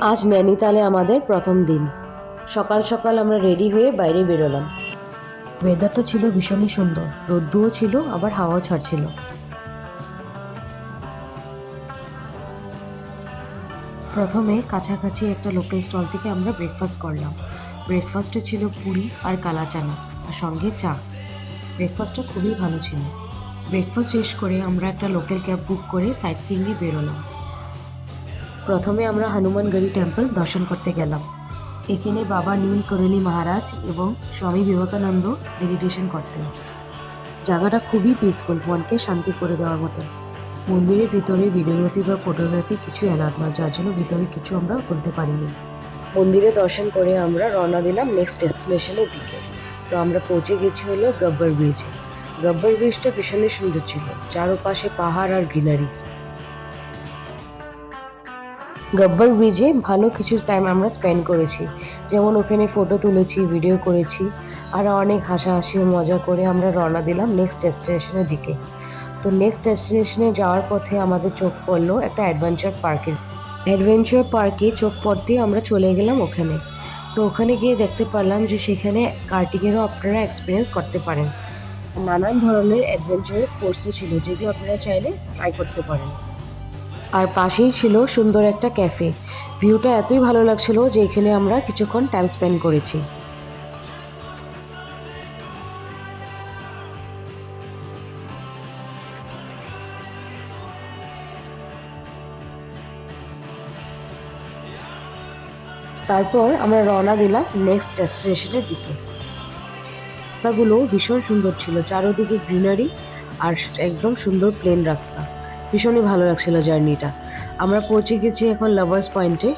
আজ নৈনিতালে আমাদের প্রথম দিন। সকাল সকাল আমরা রেডি হয়ে বাইরে বেরোলাম। ওয়েদারটা ছিল ভীষণই সুন্দর, রোদ্দুও ছিল আবার হাওয়াও ছাড়ছিল। প্রথমে কাছাকাছি একটা লোকাল স্টল থেকে আমরা ব্রেকফাস্ট করলাম। ব্রেকফাস্টে ছিল পুরি আর কালা চানা আর সঙ্গে চা। ব্রেকফাস্টটা খুবই ভালো ছিল। ব্রেকফাস্ট শেষ করে আমরা একটা লোকাল ক্যাব বুক করে সাইট সিইংয়ে বেরোলাম। প্রথমে আমরা হনুমানগড়ি টেম্পল দর্শন করতে গেলাম। এখানে বাবা নীলকরণী মহারাজ এবং স্বামী বিবেকানন্দ মেডিটেশন করতেন। জায়গাটা খুবই পিসফুল, মনকে শান্তি করে দেওয়ার মতো। মন্দিরের ভিতরে ভিডিওগ্রাফি বা ফটোগ্রাফি কিছু অ্যালাউড নয়, যার জন্য ভিতরে কিছু আমরা তুলতে পারিনি। মন্দিরে দর্শন করে আমরা রওনা দিলাম নেক্সট ডেস্টিনেশনের দিকে। তো আমরা পৌঁছে গেছি হলো গব্বর ব্রিজে। গব্বর ব্রিজটা ভীষণই সুন্দর ছিল, চারপাশে পাহাড় আর গ্রিনারি। গব্বর ব্রিজে ভালো কিছু টাইম আমরা স্পেন্ড করেছি, যেমন ওখানে ফটো তুলেছি, ভিডিও করেছি, আর অনেক হাসাহাসি মজা করে আমরা রওনা দিলাম নেক্সট ডেস্টিনেশনের দিকে। তো নেক্সট ডেস্টিনেশনে যাওয়ার পথে আমাদের চোখ পড়লো একটা অ্যাডভেঞ্চার পার্কে চোখ পড়তেই আমরা চলে গেলাম ওখানে। তো ওখানে গিয়ে দেখতে পারলাম যে সেখানে কার্টিংয়েরও আপনারা এক্সপিরিয়েন্স করতে পারেন। নানান ধরনের অ্যাডভেঞ্চারাস স্পোর্টসও ছিল, যেগুলো আপনারা চাইলে ট্রাই করতে পারেন। আর পাশেই ছিল সুন্দর একটা ক্যাফে। ভিউটা এতই ভালো লাগছিল যে এখানে আমরা কিছুক্ষণ টাইম স্পেন্ড করেছি। তারপর আমরা রওনা দিলাম নেক্সট ডেস্টিনেশনের দিকে। রাস্তাগুলো ভীষণ সুন্দর ছিল, চারোদিকে গ্রিনারি আর একদম সুন্দর প্লেন রাস্তা। ভীষণই ভালো লাগছিল জার্নিটা। আমরা পৌঁছে গেছি এখন লাভার্স পয়েন্টে।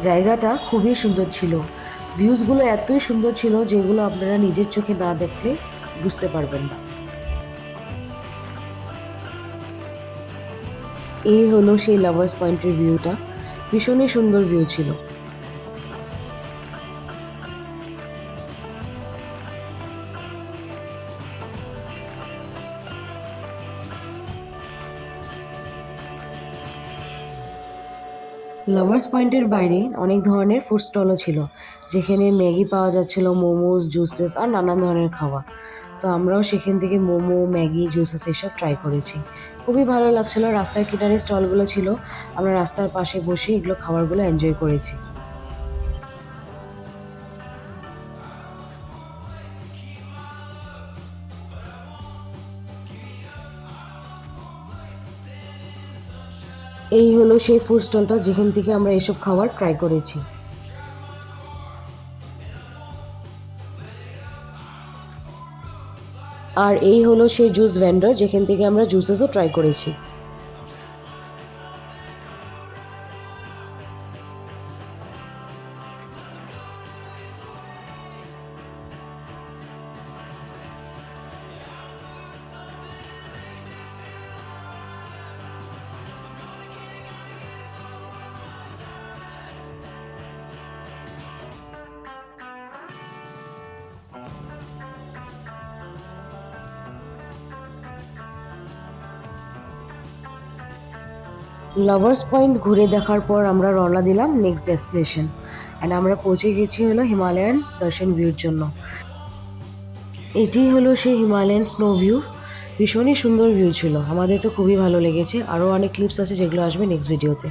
জায়গাটা খুবই সুন্দর ছিল, ভিউজগুলো এতই সুন্দর ছিল যেগুলো আপনারা নিজের চোখে না দেখলে বুঝতে পারবেন না। এই হলো সেই লাভার্স পয়েন্টের ভিউটা, ভীষণই সুন্দর ভিউ ছিল। লাভার্স পয়েন্টের বাইরে অনেক ধরনের ফুড স্টলও ছিল, যেখানে ম্যাগি পাওয়া যাচ্ছিল, মোমোস, জুসেস আর নানান ধরনের খাওয়া। তো আমরাও সেখান থেকে মোমো, ম্যাগি, জুসেস এসব ট্রাই করেছি। খুবই ভালো লাগছিলো। রাস্তার কিনারে স্টলগুলো ছিল, আমরা রাস্তার পাশে বসে এগুলো খাবারগুলো এনজয় করেছি। এই হলো সেই ফুড স্টলটা যেখান থেকে আমরা এসব খাবার ট্রাই করেছি। আর এই হলো সেই জুস ভেন্ডর যেখান থেকে আমরা জুসেসও ট্রাই করেছি। লাভার্স পয়েন্ট ঘুরে দেখার পর আমরা রওনা দিলাম নেক্সট ডেস্টিনেশন, অ্যান্ড আমরা পৌঁছে গেছি হলো হিমালয়ান দর্শন ভিউর জন্য। এটি হলো সেই হিমালয়ান স্নো ভিউ, ভীষণই সুন্দর ভিউ ছিল, আমাদের তো খুবই ভালো লেগেছে। আরও অনেক ক্লিপস আছে যেগুলো আসবে নেক্সট ভিডিওতে।